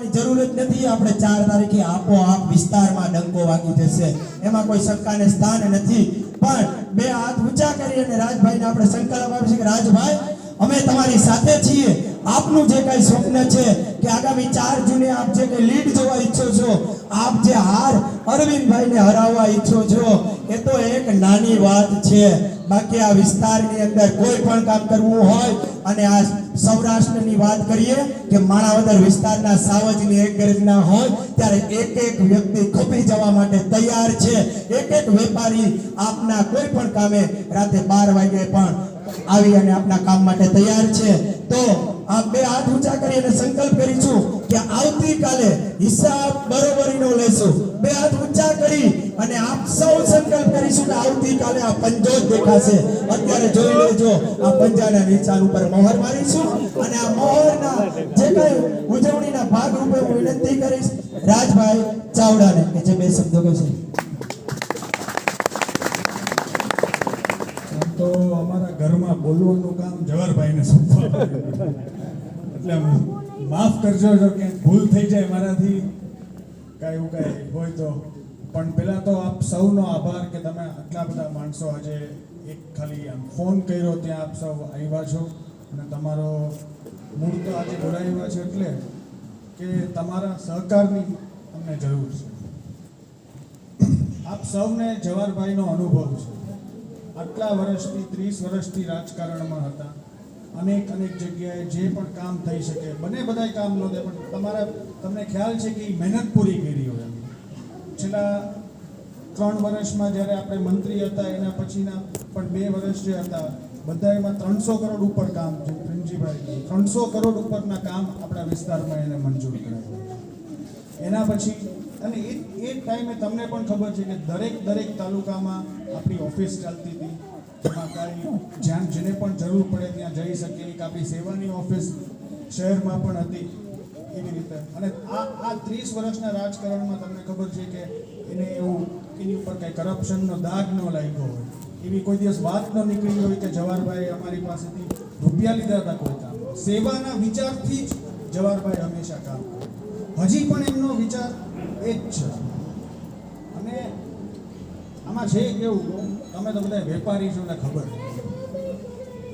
જરૂરત નથી। આપણે 4 તારીખે આપોઆપ વિસ્તારમાં ડંકો વાગી જશે, એમાં કોઈ શંકાને સ્થાન નથી। પણ બે હાથ ઊંચા કરી અને રાજભાઈને આપણે સંકલ્પ આપીએ કે રાજભાઈ અમે તમારી સાથે છીએ। આપનું જે કઈ સ્વપ્ન છે કે આગામી 4 જૂને આપ જે કઈ લીડ જોવા ઈચ્છો છો, આપ જે હાર અરવિંદભાઈને હરાવવા ઈચ્છો છો, એ તો એક નાની વાત છે। બાકી આ વિસ્તારની અંદર કોઈ પણ કામ કરવું હોય અને આ સૌરાષ્ટ્રની વાત કરીએ કે માણાવદર વિસ્તારના સાવજની એક ગર્જના હોય ત્યારે એક એક વ્યક્તિ ખપી જવા માટે તૈયાર છે। એક એક વેપારી આપના કોઈ પણ કામે રાતે 12 વાગે પણ આવી અને આપના કામ માટે તૈયાર છે। તો આ બે હાથ ઊંચા કરી અને સંકલ્પ કરીશું કે આવતીકાલે હિસાબ બરોબરીનો લેશું। બે હાથ ઊંચા કરી અને આપ સૌ સંકલ્પ કરીશું કે આવતીકાલે આ પંજો જ દેખાશે। અત્યારે જોઈ લેજો, આ પંજાના નિશાન ઉપર મોહર મારીશું અને આ મોહરના જે કઈ ઉજવણીના ભાગ રૂપે હું વિનંતી કરીશ રાજભાઈ ચાવડાને કે જે બે શબ્દો કહેશે। તો અમારા ઘરમાં બોલવાનું કામ જવાહરભાઈને સોંપવામાં એટલે માફ કરજો જો કે ભૂલ થઈ જાય મારાથી કાંઈ એવું કાંઈ હોય તો। પણ પહેલાં તો આપ સૌનો આભાર કે તમે આટલા બધા માણસો આજે એક ખાલી આમ ફોન કર્યો ત્યાં આપ સૌ આવ્યા છો અને તમારો મૂળ તો આજે બોલાવ્યા છે એટલે કે તમારા સહકારની અમને જરૂર છે। આપ સૌને જવાહરભાઈનો અનુભવ છે। આટલા વર્ષથી 30 વર્ષથી રાજકારણમાં હતા। અનેક જગ્યાએ જે પણ કામ થઈ શકે બને બધાય કામ નહોતે, પણ તમને ખ્યાલ છે કે એ મહેનત પૂરી કરી હોય। છેલ્લા 3 વર્ષમાં જ્યારે આપણે મંત્રી હતા એના પછીના પણ 2 વર્ષ જે હતા બધામાં 300 કરોડ ઉપર કામ છે। પ્રેમજીભાઈ 300 કરોડ ઉપરના કામ આપણા વિસ્તારમાં એને મંજૂર કરાવ્યા। એના પછી અને એ ટાઈમે તમને પણ ખબર છે કે દરેક તાલુકામાં આપણી ઓફિસ ચાલતી હતી, જેમાં કાંઈ જ્યાં જેને પણ જરૂર પડે ત્યાં જઈ શકે। એક આપણી સેવાની ઓફિસ શહેરમાં પણ હતી એવી રીતે। અને આ 30 વર્ષના રાજકારણમાં તમને ખબર છે કે એને એની ઉપર કાંઈ કરપ્શનનો દાગ ન લાગ્યો હોય, એવી કોઈ દિવસ વાત ન નીકળી હોય કે જવાહરભાઈ અમારી પાસેથી રૂપિયા લીધા હતા કોઈ કામ। સેવાના વિચારથી જ જવાહરભાઈ હંમેશા કામ કરે। હજી પણ એમનો વિચાર એ જ છે। અને આમાં છે કેવું, તમે તો બધા વેપારી છો એટલે ખબર,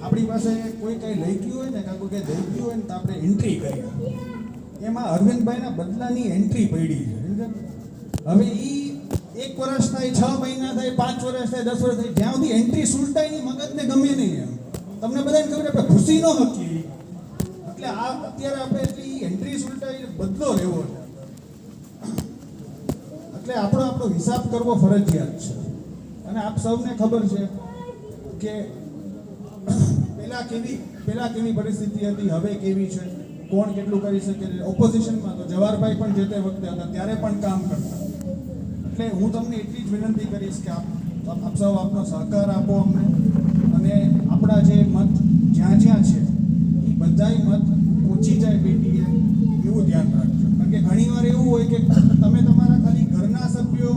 આપણી પાસે કોઈ કંઈ લઈ ગયું હોય ને કાં કોઈ કંઈ દઈ ગયું હોય ને તો આપણે એન્ટ્રી કરીએ। એમાં અરવિંદભાઈના બદલાની એન્ટ્રી પડી છે। હવે એ 1 વર્ષ થાય, 6 મહિના થાય, 5 વર્ષ થાય, 10 વર્ષ થાય, જ્યાં સુધી એન્ટ્રી સુલટાય નહીં મગજને ગમે નહીં એમ તમને બધાને ખબર આપણે ખુશી ન હકીએ એટલે આ અત્યારે આપણે એટલી એન્ટ્રી સુલટાઈ બદલો લેવો છે એટલે આપણો હિસાબ કરવો ફરજિયાત છે। અને આપ સૌને ખબર છે કે પહેલા કેવી પરિસ્થિતિ હતી, હવે કેવી છે, કોણ કેટલું કરી શકે। ઓપોઝિશનમાં તો જવાહરભાઈ પણ જે તે વખતે હતા ત્યારે પણ કામ કરતા। એટલે હું તમને એટલી જ વિનંતી કરીશ કે આપ સૌ આપનો સહકાર આપો અમને, અને આપણા જે મત જ્યાં છે એ બધાય મત પહોંચી જાય પેટીએ એવું ધ્યાન રાખજો। કારણ કે ઘણીવાર એવું હોય કે તમે તમારા ખાલી ઘરના સભ્યો,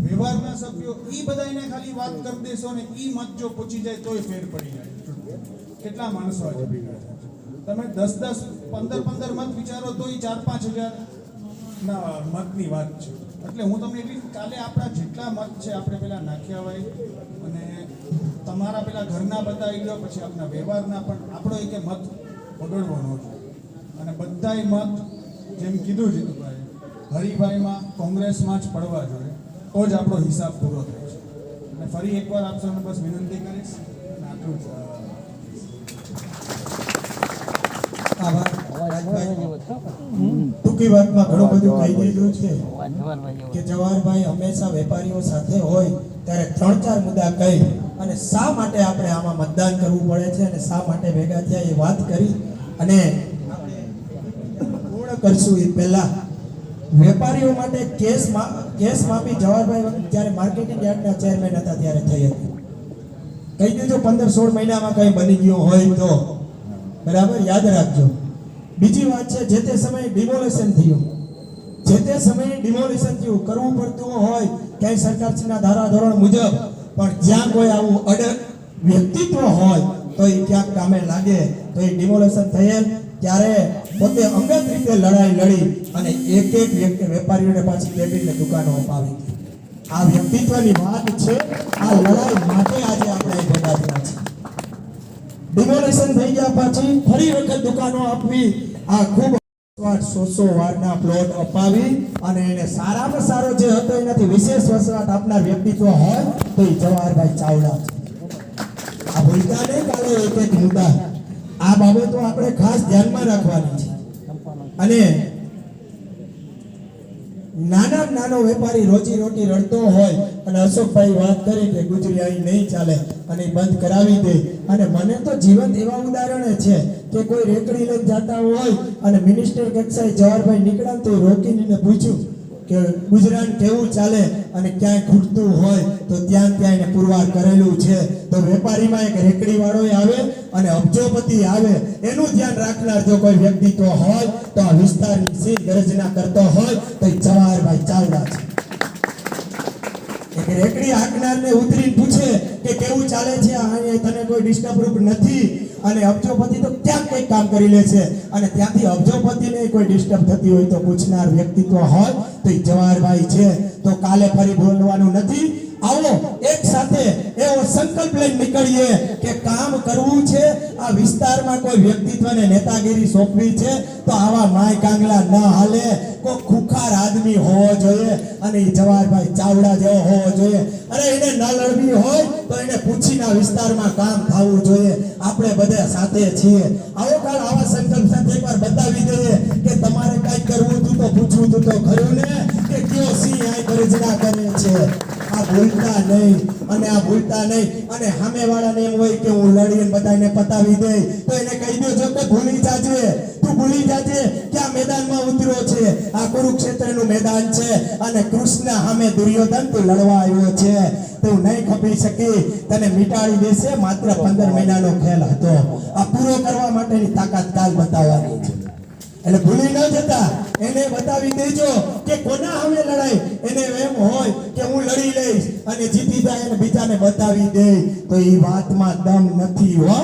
વ્યવહારના સભ્યો એ બધાને ખાલી વાત કરી દેશો ને એ મત જો પહોંચી જાય તોય ફેર પડી જાય। કેટલા માણસો આજે ભેગા થાય છે, તમે 10-10, 15-15 મત વિચારો તો એ 4-5 હજાર ના મતની વાત છે। એટલે હું તમને એટલી કાલે આપણા જેટલા મત છે આપણે પેલા નાખ્યા હોય અને તમારા પેલા ઘરના બતાવી દો, પછી આપણા વ્યવહારના પણ આપણો એક મત બગડવો ન જોઈએ। અને બધાય મત જેમ કીધું જીતુભાઈ હરિભાઈમાં કોંગ્રેસમાં જ પડવા જોઈએ, તો જ આપણો હિસાબ પૂરો થાય છે। અને ફરી એકવાર આપ સૌને બસ વિનંતી કરીશ અને આટલું જ। ટૂંકી વાતમાં ઘણું બધું કહી દીધું છે કે જવાહરભાઈ હંમેશા વેપારીઓ સાથે હોય ત્યારે 3-4 મુદ્દા કહી અને શા માટે આપણે આમાં મતદાન કરવું પડે છે અને શા માટે ભેગા થયા એ વાત કરી અને પૂર્ણ કરશું એ પહેલા વેપારીઓ માટે કેસ માફી જવાહરભાઈ જ્યારે માર્કેટિંગ યાર્ડના ચેરમેન હતા ત્યારે થઈ હતી। કહી દીધું 15-16 મહિનામાં કંઈ બની ગયું હોય તો બરાબર યાદ રાખજો। બીજી વાત છે જે તે સમયે ડિમોલેશન થયું, કરવું પડતું હોય ક્યાંય સરકારના ધારાધોરણ મુજબ, પણ જ્યાં કોઈ આવું અડગ વ્યક્તિત્વ હોય તો એ ક્યાંક કામે લાગે તો એ ડિમોલેશન થયેલ ત્યારે પોતે અંગત રીતે લડાઈ લડી અને એક એક વ્યક્તિ વેપારીઓને પાછી કેબિનને દુકાનો અપાવી આ વ્યક્તિત્વની વાત છે આ લડાઈ માટે આજે આપણે અહીં ભેગા થયા છીએ ડિમોલેશન થઈ ગયા પછી ફરી વખત દુકાનો આપવી આ ખૂબ 100 વારના પ્લોટ અપાવી અને એને સારામાં સારો જે હતો એનાથી વિશેષ વસવાટ આપનાર વ્યક્તિત્વ હોય તો એ જવાહરભાઈ ચાવડા છે આ ભૂલતા નહીં કાલે એક એક મુદ્દા આ બાબતો આપણે ખાસ ધ્યાનમાં રાખવાની છે અને નાનામાં નાનો વેપારી રોજી રોટી રડતો હોય અને અશોકભાઈ વાત કરી કે ગુજરી અહીં નહીં ચાલે અને બંધ કરાવી દે અને મને તો જીવંત એવા ઉદાહરણો છે કે કોઈ રેકડી લઈને જતા હોય અને મિનિસ્ટર કક્ષાએ જવાહરભાઈ નીકળ્યા તો રોકીને પૂછ્યું કે ગુજરાત કેવું ચાલે અને ક્યાંય ખૂટતું હોય તો ત્યાં એને પુરવાર કરેલું છે તો વેપારીમાં એક રેકડી વાળો આવે અને અબજોપતિ આવે એનું ધ્યાન રાખનાર જો કોઈ વ્યક્તિત્વ હોય તો આ વિસ્તારની સી ગર્જના કરતો હોય તો જવાહરભાઈ ચાવડા છે એક રેકડી હાંકનારને ઉતરીને પૂછે કે કેવું ચાલે છે અહીંયા તને કોઈ ડિસ્ટર્બ રૂપ નથી અને અબજોપતિ તો ક્યાંક કંઈક કામ કરી લે છે અને ત્યાંથી અબજોપતિને કોઈ ડિસ્ટર્બ થતી હોય તો પૂછનાર વ્યક્તિત્વ હોય તો એ જવાહરભાઈ છે તો કાલે ફરી બોલવાનું નથી આવો એક સાથે એવો સંકલ્પ લઈને નીકળીએ કે કામ કરવું છે આ વિસ્તારમાં કોઈ વ્યક્તિત્વને નેતાગીરી સોંપવી છે તો આવા માય કાંગલા ન હાલે કોઈ ખુખાર આદમી હોવો જોઈએ અને એ જવાહરભાઈ ચાવડા જેવો હોવો જોઈએ અને એને ન લડવી હોય તો એને પૂછીને આ વિસ્તારમાં કામ થવું જોઈએ આપણે બધા સાથે છીએ આવો કાલ આવા સંકલ્પ સાથે એકવાર બતાવી દઈએ કે તમારે કાંઈ કરવું હતું તો પૂછવું હતું તો ખરું ને કે કયો સિંહ આ ગર્જના કરે છે આ ભૂલતા નહીં અને સામેવાળાને એમ હોય કે હું લડીને બધાને પતાવી દે તો એને કહી દેજો કે ભૂલી જાજે કે આ મેદાનમાં ઉતર્યો છે આ કુરુક્ષેત્રનું મેદાન છે અને કૃષ્ણ સામે દુર્યોધન તું લડવા આવ્યો છે તું નહીં ખપી શકી તને મિટાડી દેશે માત્ર 15 મહિનાનો ખેલ હતો આ પૂરો કરવા માટેની તાકાત કાલ બતાવવાની છે એટલે ભૂલી ન જતા એને બતાવી દેજો કે કોના સામે લડાઈ એને એમ હોય કે હું લડી લઈશ અને જીતી જાય અને બીજાને બતાવી દે તો એ વાતમાં દમ નથી હો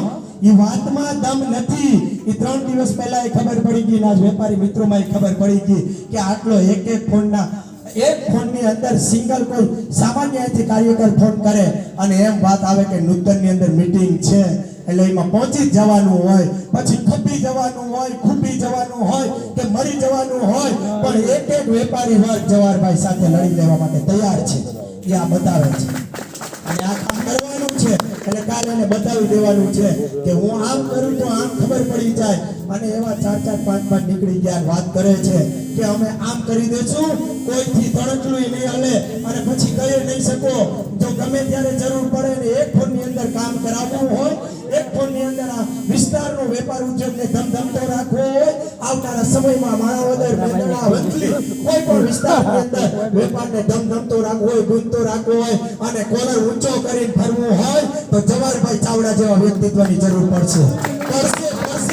એ વાતમાં દમ નથી એ 3 દિવસ પહેલા એ ખબર પડી ગઈ ના વેપારી મિત્રોમાં એ ખબર પડી ગઈ કે આટલો એક ફોનની અંદર સિંગલ કોઈ સામાન્ય કાર્યકર ફોન કરે અને એમ વાત આવે કે નૂતનની અંદર મીટિંગ છે એટલે એમાં પહોંચી જવાનું હોય પછી ખપી જવાનું હોય ખૂપી જવાનું હોય કે મરી જવાનું હોય પણ એક વેપારી વર્ગ જવાહરભાઈ સાથે લડી લેવા માટે તૈયાર છે એ આ બતાવે છે અને આ કામ કરવાનું છે એટલે કાલે એને બતાવી દેવાનું છે કે હું આમ કરું તો આમ ખબર પડી જાય અને એવા 4 5 નીકળી ગયા વાત કરે છે કે અમે આમ કરી દેશું કોઈથી તણકલું નહીં હલે અને પછી કહી નહીં શકો જો ગમે ત્યારે જરૂર પડે ને એક ફોનની અંદર કામ કરાવવું હોય એક ફોનની અંદર આ વિસ્તારનો વેપાર ઉદ્યોગને ધમધમતો રાખવો હોય આવનારા સમયમાં માણાવદર મેંદરડા વંથલી કોઈ પણ વિસ્તારની અંદર વેપારને ધમધમતો રાખવો હોય ગુંજતો રાખવો હોય અને કોલર ઊંચો કરીને ફરવું હોય તો જવાહરભાઈ ચાવડા જેવા વ્યક્તિત્વની જરૂર પડશે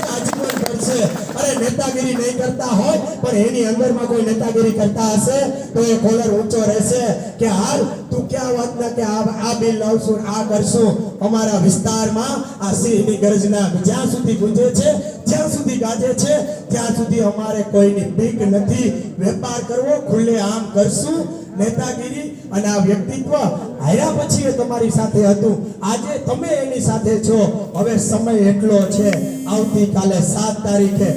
આજીવન પડશે અરે નેતાગીરી નહીં કરતા હોય પણ એની અંદરમાં કોઈ નેતાગીરી કરતા હશે તો એ કોલર ઊંચો રહેશે કે હાલ તું ક્યાં વાત ના કે આ બિલ લાવશું આ કરશું અમારા વિસ્તારમાં આ સિંહની ગર્જના જ્યાં સુધી ગુંજે છે જ્યાં સુધી ગાજે છે ત્યાં સુધી અમારે કોઈની બીક નથી વેપાર કરવો ખુલ્લે આમ કરશું નેતાગીરી અને આ વ્યક્તિત્વ હાર્યા પછી એ તમારી સાથે હતું આજે તમે એની સાથે છો હવે સમય એટલો છે આવતીકાલે 7 તારીખે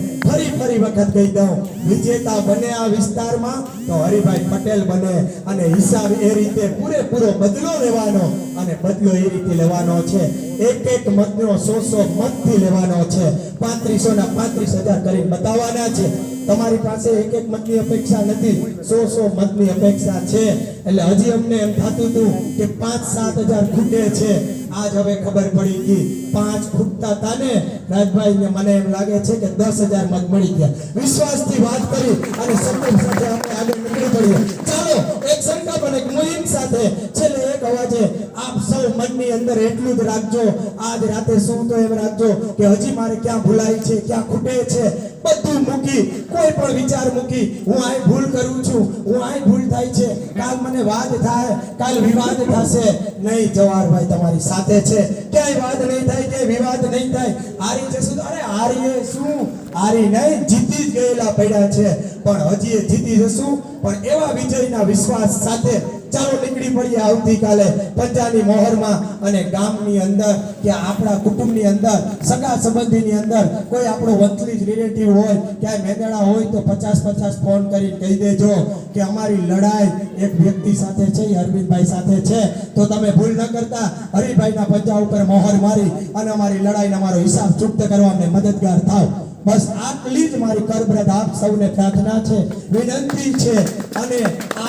ફરી વખત કહી દઉં વિજેતા બને આ વિસ્તારમાં તો હરિભાઈ પટેલ બને અને હિસાબ એ રીતે પૂરેપૂરો બદલો લેવાનો અને બદલો એ રીતે લેવાનો છે એક મતનો 100 મતથી લેવાનો છે 3500 ના 35,000 કરીને બતાવવાના છે તમારી પાસે એક મતની અપેક્ષા નથી 100 મતની અપેક્ષા છે એટલે હજી અમને એમ થતું હતું કે 5-7,000 ખૂટે છે આજ હવે ખબર પડી ગઈ 5 ખૂટતા હતા ને રાજભાઈને મને એમ લાગે છે કે 10,000 મત મળી ગયા વિશ્વાસથી વાત કરી અને સંકલ્પ સાથે આપણે આગળ નીકળી પડીએ ચાલો એક સંકલ્પ અને એક મુહિમ સાથે છેલ્લે એક અવાજે આપ સૌ મનની અંદર એટલું જ રાખજો. આજ રાતે શું તો એમ રાખજો કે હજી મારે ક્યાં ભૂલાય છે, ક્યાં ખૂટે છે, બધું મૂકી, કોઈ પણ વિચાર મૂકી, હું આ ભૂલ કરું છું, હું આ ભૂલ થાય છે, કાલ મને વાદ થાય, કાલ વિવાદ થશે. નહીં, જવાહરભાઈ તમારી સાથે છે, ક્યાંય વાદ નહીં થાય, કે વિવાદ નહીં થાય. હારી જશું, અરે હારીએ શું, હારી નહીં, જીતી જ ગયેલા પડ્યા છે, પણ હજી એ જીતી જશું, પણ એવા વિજયના વિશ્વાસ સાથે ચાલો નીકળી પડીએ આવતીકાલે પંજાની મોહરમાં. અને ગામની અંદર કે આપણા કુટુંબની અંદર, સગા સંબંધીની અંદર કોઈ આપણો વંથલી જ રિલેટિવ હોય, ક્યાંય મેંદડા હોય તો 50-50 ફોન કરીને કહી દેજો કે અમારી લડાઈ એક વ્યક્તિ સાથે છે, એ અરવિંદભાઈ સાથે છે, તો તમે ભૂલ ન કરતા હરિભાઈના પંજા ઉપર મોહર મારી અને અમારી લડાઈનો અમારો હિસાબ ચૂકત કરવા અમને મદદગાર થાવ. બસ આટલી જ મારી કરબ્રત આપ સૌને પ્રાર્થના છે, વિનંતી છે. અને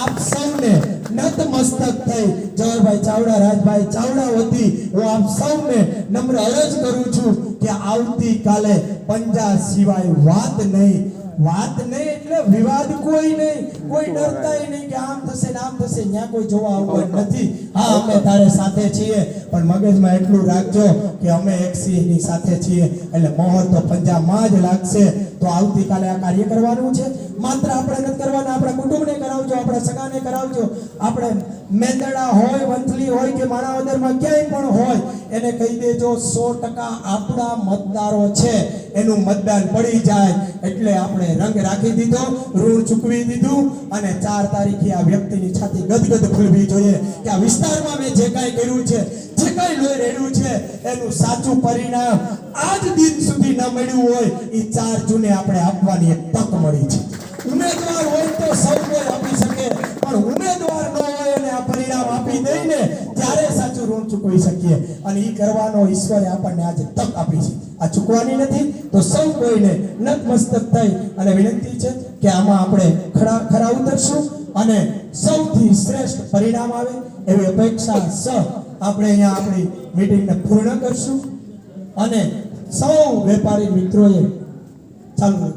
આપ સૌને નતમસ્તક થઈ જવાહરભાઈ ચાવડા, રાજભાઈ ચાવડા વતી હું આપ સૌને નમ્ર અરજ કરું છું કે આવતીકાલે પંજા સિવાય વાત નહીં, વાત નહીં એટલે વિવાદ કોઈ નહીં, કોઈ ડરતાય નહીં કે આમ થશે ને આમ થશે, ત્યાં કોઈ જોવા આવવાનું નથી. હા, અમે તારે સાથે છીએ, પણ મગજમાં એટલું રાખજો કે અમે એક સિંહની સાથે છીએ, એટલે મોહર તો પંજામાં જ લાગશે. તો આવતીકાલે આ કાર્ય કરવાનું છે. માત્ર આપણે નથી કરવાના, આપણા કુટુંબને કરાવજો, આપણા સગાને કરાવજો, આપણે મેંદડા હોય, વંથલી હોય કે માણાવદરમાં ક્યાંય પણ હોય, એને કહી દેજો 100% આપણા મતદારો છે, એનું મતદાન પડી જાય એટલે આપણે રંગ રાખી દીધો, ઋણ ચૂકવી દીધું. અને 4 તારીખે આ વ્યક્તિની છાતી ગદગદ ફૂલવી જોઈએ કે આ વિસ્તારમાં મેં જે કાંઈ કર્યું છે, જે કાંઈ લોહી રેડ્યું છે, એનું સાચું પરિણામ આજ દિન સુધી ન મળ્યું હોય, એ 4 જૂને આપણે આપવાની એક તક મળી છે. ઉમેદવાર હોય તો સૌ કોઈ આપી શકે, પણ ઉમેદવાર ન હોય અને આ પરિણામ આપી દઈને ત્યારે સાચું ઋણ ચૂકવી શકીએ. અને એ કરવાનો ઈશ્વરે આપણને આજે તક આપી છે, આ ચૂકવાની નથી. તો સૌ કોઈને નતમસ્તક થઈ અને વિનંતી છે કે આમાં આપણે ખરા ઉતરશું અને સૌથી શ્રેષ્ઠ પરિણામ આવે એવી અપેક્ષા સહ આપણે અહીંયા આપણી મીટિંગને પૂર્ણ કરશું. અને સૌ વેપારી મિત્રોએ ચાલુ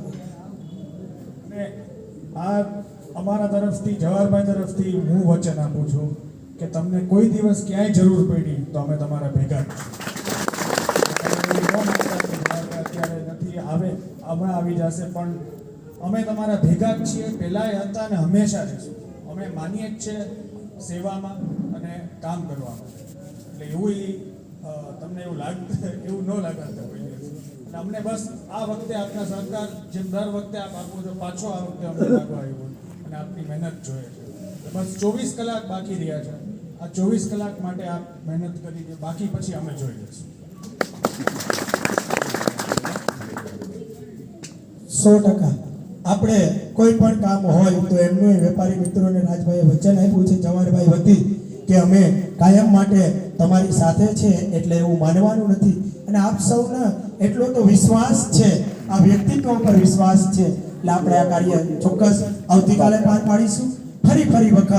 આ અમારા તરફથી, જવાહરભાઈ તરફથી હું વચન આપું છું કે તમને કોઈ દિવસ ક્યાંય જરૂર પડી તો અમે તમારા ભેગા અત્યારે નથી, આવે હમણાં આવી જશે, પણ અમે તમારા ભેગા જ છીએ, પહેલાંય હતા અને હંમેશા રહીશું. અમે માનીએ જ છે સેવામાં અને કામ કરવામાં, એટલે એવું તમને એવું એવું ન લાગતું કોઈ દિવસ. અને અમને બસ આ વખતે આપના સરકાર જેમ દર વખતે આપ આપો છો, પાછો આ વખતે અમને લાગવા આવ્યું અને આપની મહેનત જોઈએ છે. બસ 24 કલાક બાકી રહ્યા છે, આ 24 કલાક માટે આપ મહેનત કરી છે, બાકી પછી અમે જોઈ લઈશું. 100% આપણે કોઈ પણ કામ હોય તો એમનું વેપારી મિત્રોને રાજભાઈએ વચન આપ્યું છે જવાહરભાઈ વતી કે અમે કાયમ માટે તમારી સાથે છે, એટલે એવું માનવાનું નથી. અને આપ સૌના એટલો તો વિશ્વાસ છે, આ વ્યક્તિત્વ ઉપર વિશ્વાસ છે, એટલે આપણે આ કાર્ય ચોક્કસ આવતીકાલે પાર પાડીશું. ફરી વખત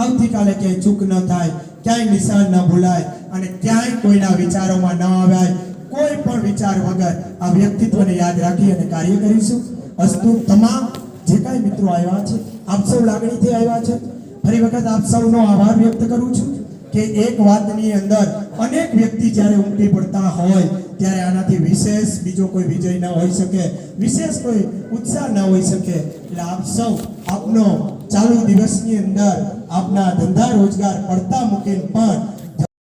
આવતીકાલે ક્યાંય ચૂક ન થાય, ક્યાંય નિશાન ન ભૂલાય અને ક્યાંય કોઈના વિચારોમાં ન આવાય, કોઈ પણ વિચાર વગર આ વ્યક્તિત્વને યાદ રાખી અને કાર્ય કરીશું. અસ્તુ. તમામ જે કાંઈ મિત્રો આવ્યા છે, આપ સૌ લાગણીથી આવ્યા છે, ફરી વખત આપ સૌનો આભાર વ્યક્ત કરું છું કે એક વાતની અંદર અનેક વ્યક્તિ જ્યારે ઉમટી પડતા હોય ત્યારે આનાથી વિશેષ બીજો કોઈ વિજય ન હોઈ શકે, વિશેષ કોઈ ઉત્સાહ ન હોઈ શકે. એટલે આપ સૌ આપનો ચાલુ દિવસની અંદર આપના ધંધા રોજગાર પડતા મૂકીને પણ